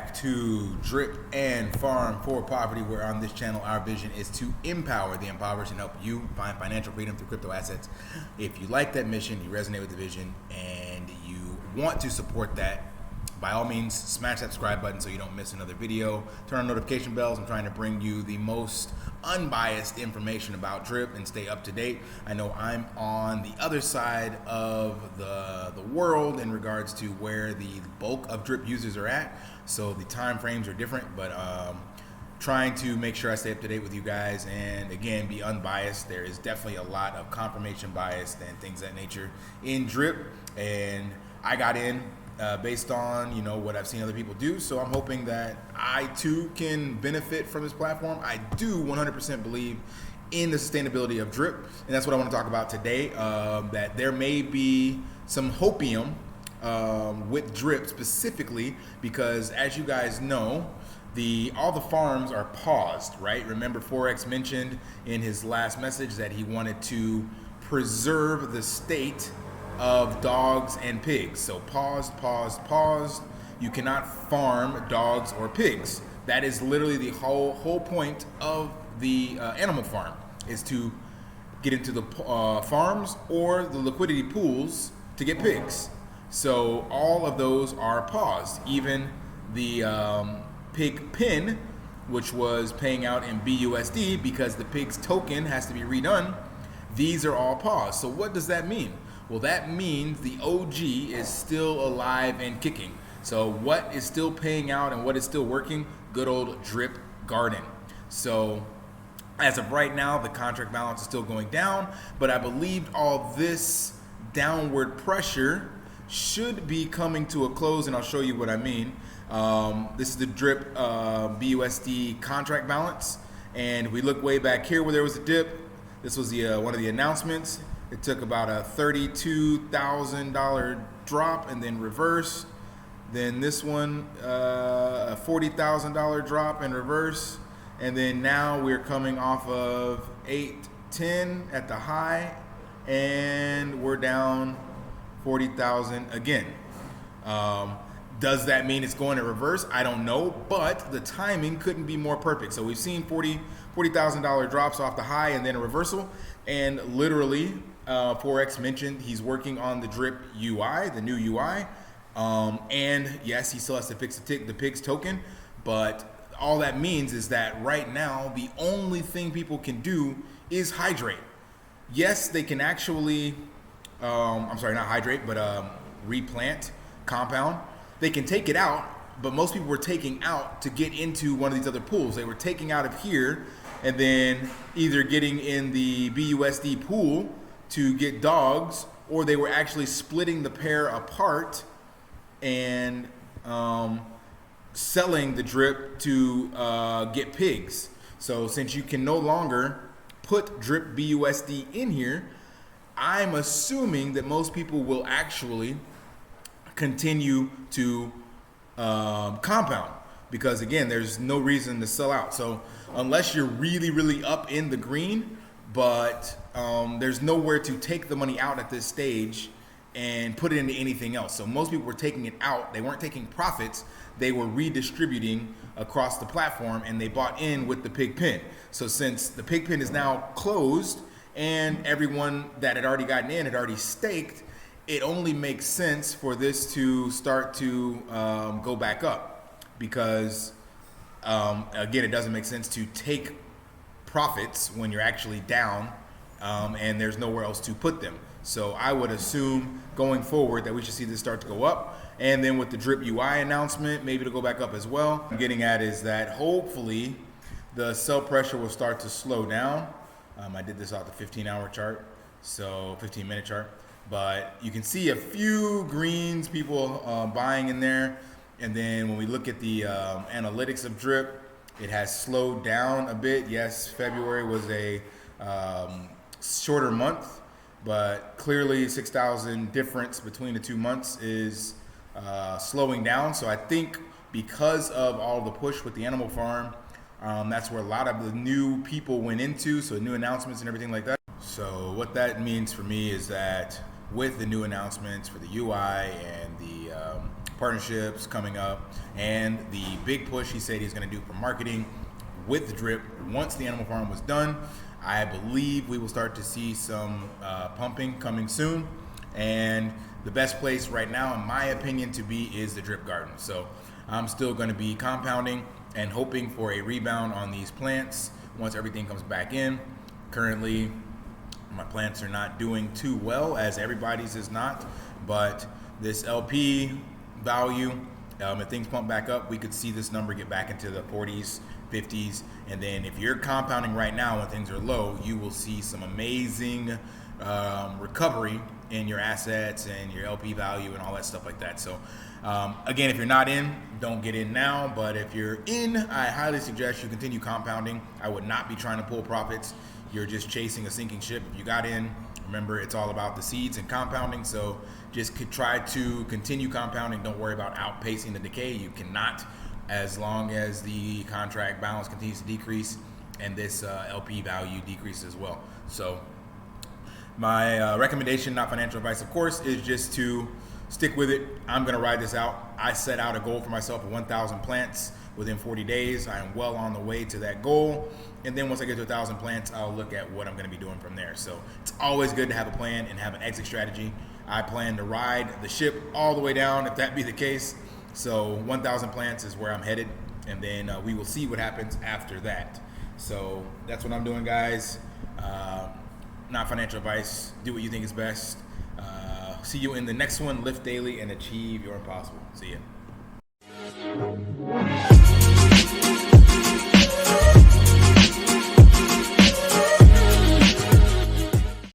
back to Drip and Farm for Poverty, where on this channel our vision is to empower the impoverished and help you find financial freedom through crypto assets. If you like that mission, you resonate with the vision, and you want to support that, by all means, smash that subscribe button so you don't miss another video. Turn on notification bells. I'm trying to bring you the most unbiased information about Drip and stay up to date. I know I'm on the other side of the world in regards to where the bulk of Drip users are at, so the time frames are different, but trying to make sure I stay up to date with you guys and, again, be unbiased. There is definitely a lot of confirmation bias and things of that nature in Drip, and I got in based on what I've seen other people do, so I'm hoping that I too can benefit from this platform. I do 100% believe in the sustainability of Drip, and that's what I want to talk about today. That there may be some hopium with Drip specifically, because as you guys know, all the farms are paused, right? Remember, Forex mentioned in his last message that he wanted to preserve the state of dogs and pigs. So paused. You cannot farm dogs or pigs. That is literally the whole point of the animal farm, is to get into the farms or the liquidity pools to get pigs. So all of those are paused. Even the pig pin, which was paying out in BUSD because the pig's token has to be redone, these are all paused. So what does that mean? Well, that means the OG is still alive and kicking. So what is still paying out and what is still working? Good old Drip Garden. So as of right now, the contract balance is still going down, but I believe all this downward pressure should be coming to a close, and I'll show you what I mean. This is the Drip BUSD contract balance, and we look way back here where there was a dip. This was the one of the announcements. It took about a $32,000 drop and then reverse. Then this one, a $40,000 drop and reverse. And then now we're coming off of 810 at the high, and we're down 40,000 again. Does that mean it's going to reverse? I don't know, but the timing couldn't be more perfect. So we've seen $40,000 drops off the high and then a reversal, and literally Forex mentioned he's working on the Drip UI, the new UI, and yes, he still has to fix the pig's token, but all that means is that right now the only thing people can do is hydrate. Yes, they can actually I'm sorry, not hydrate, but replant, compound. They can take it out, but most people were taking out to get into one of these other pools. They were taking out of here and then either getting in the BUSD pool to get dogs, or they were actually splitting the pair apart and selling the Drip to get pigs. So since you can no longer put Drip BUSD in here, I'm assuming that most people will actually continue to compound, because again, there's no reason to sell out. So unless you're really up in the green, but there's nowhere to take the money out at this stage and put it into anything else. So most people were taking it out. They weren't taking profits. They were redistributing across the platform, and they bought in with the pig pen. So since the pig pen is now closed and everyone that had already gotten in had already staked, it only makes sense for this to start to go back up, because again, it doesn't make sense to take profits when you're actually down and there's nowhere else to put them. So I would assume going forward that we should see this start to go up, and then with the Drip UI announcement, maybe to go back up as well. What I'm getting at is that hopefully the sell pressure will start to slow down. I did this off the 15-hour chart, so 15-minute chart. But you can see a few greens, people buying in there. And then when we look at the analytics of Drip, it has slowed down a bit. Yes, February was a shorter month, but clearly 6,000 difference between the 2 months is slowing down. So I think because of all the push with the animal farm, that's where a lot of the new people went into, so new announcements and everything like that. So what that means for me is that with the new announcements for the UI and the partnerships coming up, and the big push he said he's going to do for marketing with the drip. Once the animal farm was done, I believe we will start to see some pumping coming soon. And the best place right now, in my opinion, to be is the drip garden. So I'm still going to be compounding and hoping for a rebound on these plants once everything comes back in. Currently, my plants are not doing too well, as everybody's is not, but this LP value, if things pump back up, we could see this number get back into the 40s, 50s, and then if you're compounding right now when things are low, you will see some amazing recovery in your assets and your LP value and all that stuff like that. So again, if you're not in, don't get in now, but if you're in, I highly suggest you continue compounding. I would not be trying to pull profits. You're just chasing a sinking ship. If you got in, remember, it's all about the seeds and compounding. So just try to continue compounding. Don't worry about outpacing the decay. You cannot, as long as the contract balance continues to decrease and this LP value decreases as well. So my recommendation, not financial advice, of course, is just to stick with it. I'm going to ride this out. I set out a goal for myself of 1,000 plants within 40 days. I am well on the way to that goal. And then once I get to 1,000 plants, I'll look at what I'm going to be doing from there. So it's always good to have a plan and have an exit strategy. I plan to ride the ship all the way down if that be the case. So 1,000 plants is where I'm headed. And then we will see what happens after that. So that's what I'm doing, guys. Not financial advice. Do what you think is best. See you in the next one. Lift daily and achieve your impossible. See ya.